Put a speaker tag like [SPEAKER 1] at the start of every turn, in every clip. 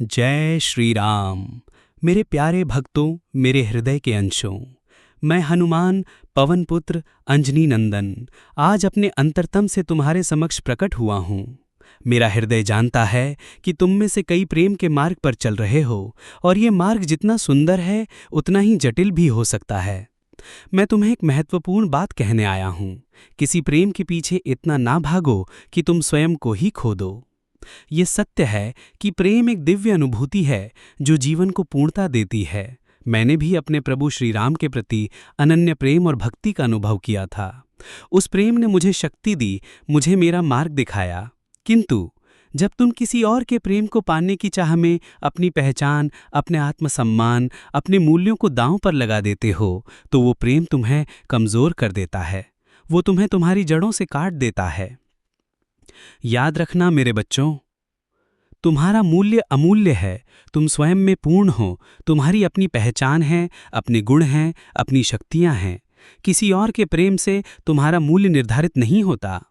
[SPEAKER 1] जय श्री राम। मेरे प्यारे भक्तों, मेरे हृदय के अंशों, मैं हनुमान पवन पुत्र अंजनी नंदन आज अपने अंतरतम से तुम्हारे समक्ष प्रकट हुआ हूँ। मेरा हृदय जानता है कि तुम में से कई प्रेम के मार्ग पर चल रहे हो और ये मार्ग जितना सुंदर है उतना ही जटिल भी हो सकता है। मैं तुम्हें एक महत्वपूर्ण बात कहने आया हूँ। किसी प्रेम के पीछे इतना ना भागो कि तुम स्वयं को ही खो दो। ये सत्य है कि प्रेम एक दिव्य अनुभूति है जो जीवन को पूर्णता देती है। मैंने भी अपने प्रभु श्री राम के प्रति अनन्य प्रेम और भक्ति का अनुभव किया था। उस प्रेम ने मुझे शक्ति दी, मुझे मेरा मार्ग दिखाया। किंतु जब तुम किसी और के प्रेम को पाने की चाह में अपनी पहचान, अपने आत्मसम्मान, अपने मूल्यों को दांव पर लगा देते हो, तो वो प्रेम तुम्हें कमजोर कर देता है। वो तुम्हें तुम्हारी जड़ों से काट देता है। याद रखना मेरे बच्चों, तुम्हारा मूल्य अमूल्य है। तुम स्वयं में पूर्ण हो। तुम्हारी अपनी पहचान है, अपने गुण हैं, अपनी शक्तियां हैं। किसी और के प्रेम से तुम्हारा मूल्य निर्धारित नहीं होता।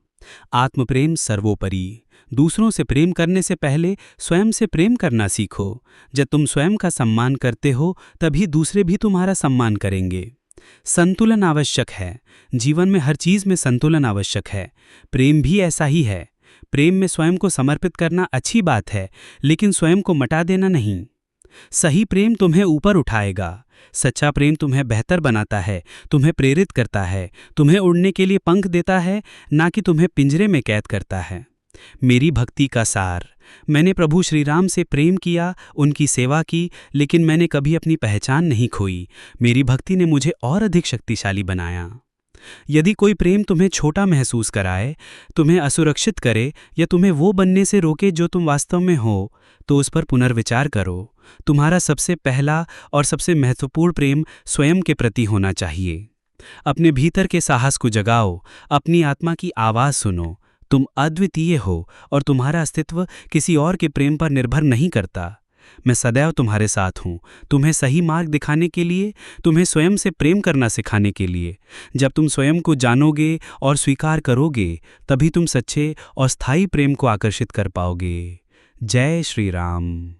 [SPEAKER 1] आत्मप्रेम सर्वोपरि। दूसरों से प्रेम करने से पहले स्वयं से प्रेम करना सीखो। जब तुम स्वयं का सम्मान करते हो तभी दूसरे भी तुम्हारा सम्मान करेंगे। संतुलन आवश्यक है। जीवन में हर चीज में संतुलन आवश्यक है। प्रेम भी ऐसा ही है। प्रेम में स्वयं को समर्पित करना अच्छी बात है, लेकिन स्वयं को मटा देना नहीं। सही प्रेम तुम्हें ऊपर उठाएगा। सच्चा प्रेम तुम्हें बेहतर बनाता है, तुम्हें प्रेरित करता है, तुम्हें उड़ने के लिए पंख देता है, ना कि तुम्हें पिंजरे में कैद करता है। मेरी भक्ति का सार। मैंने प्रभु श्री राम से प्रेम किया, उनकी सेवा की, लेकिन मैंने कभी अपनी पहचान नहीं खोई। मेरी भक्ति ने मुझे और अधिक शक्तिशाली बनाया। यदि कोई प्रेम तुम्हें छोटा महसूस कराए, तुम्हें असुरक्षित करे या तुम्हें वो बनने से रोके जो तुम वास्तव में हो, तो उस पर पुनर्विचार करो। तुम्हारा सबसे पहला और सबसे महत्वपूर्ण प्रेम स्वयं के प्रति होना चाहिए। अपने भीतर के साहस को जगाओ, अपनी आत्मा की आवाज़ सुनो। तुम अद्वितीय हो और तुम्हारा अस्तित्व किसी और के प्रेम पर निर्भर नहीं करता। मैं सदैव तुम्हारे साथ हूँ, तुम्हें सही मार्ग दिखाने के लिए, तुम्हें स्वयं से प्रेम करना सिखाने के लिए। जब तुम स्वयं को जानोगे और स्वीकार करोगे, तभी तुम सच्चे और स्थायी प्रेम को आकर्षित कर पाओगे। जय श्री राम।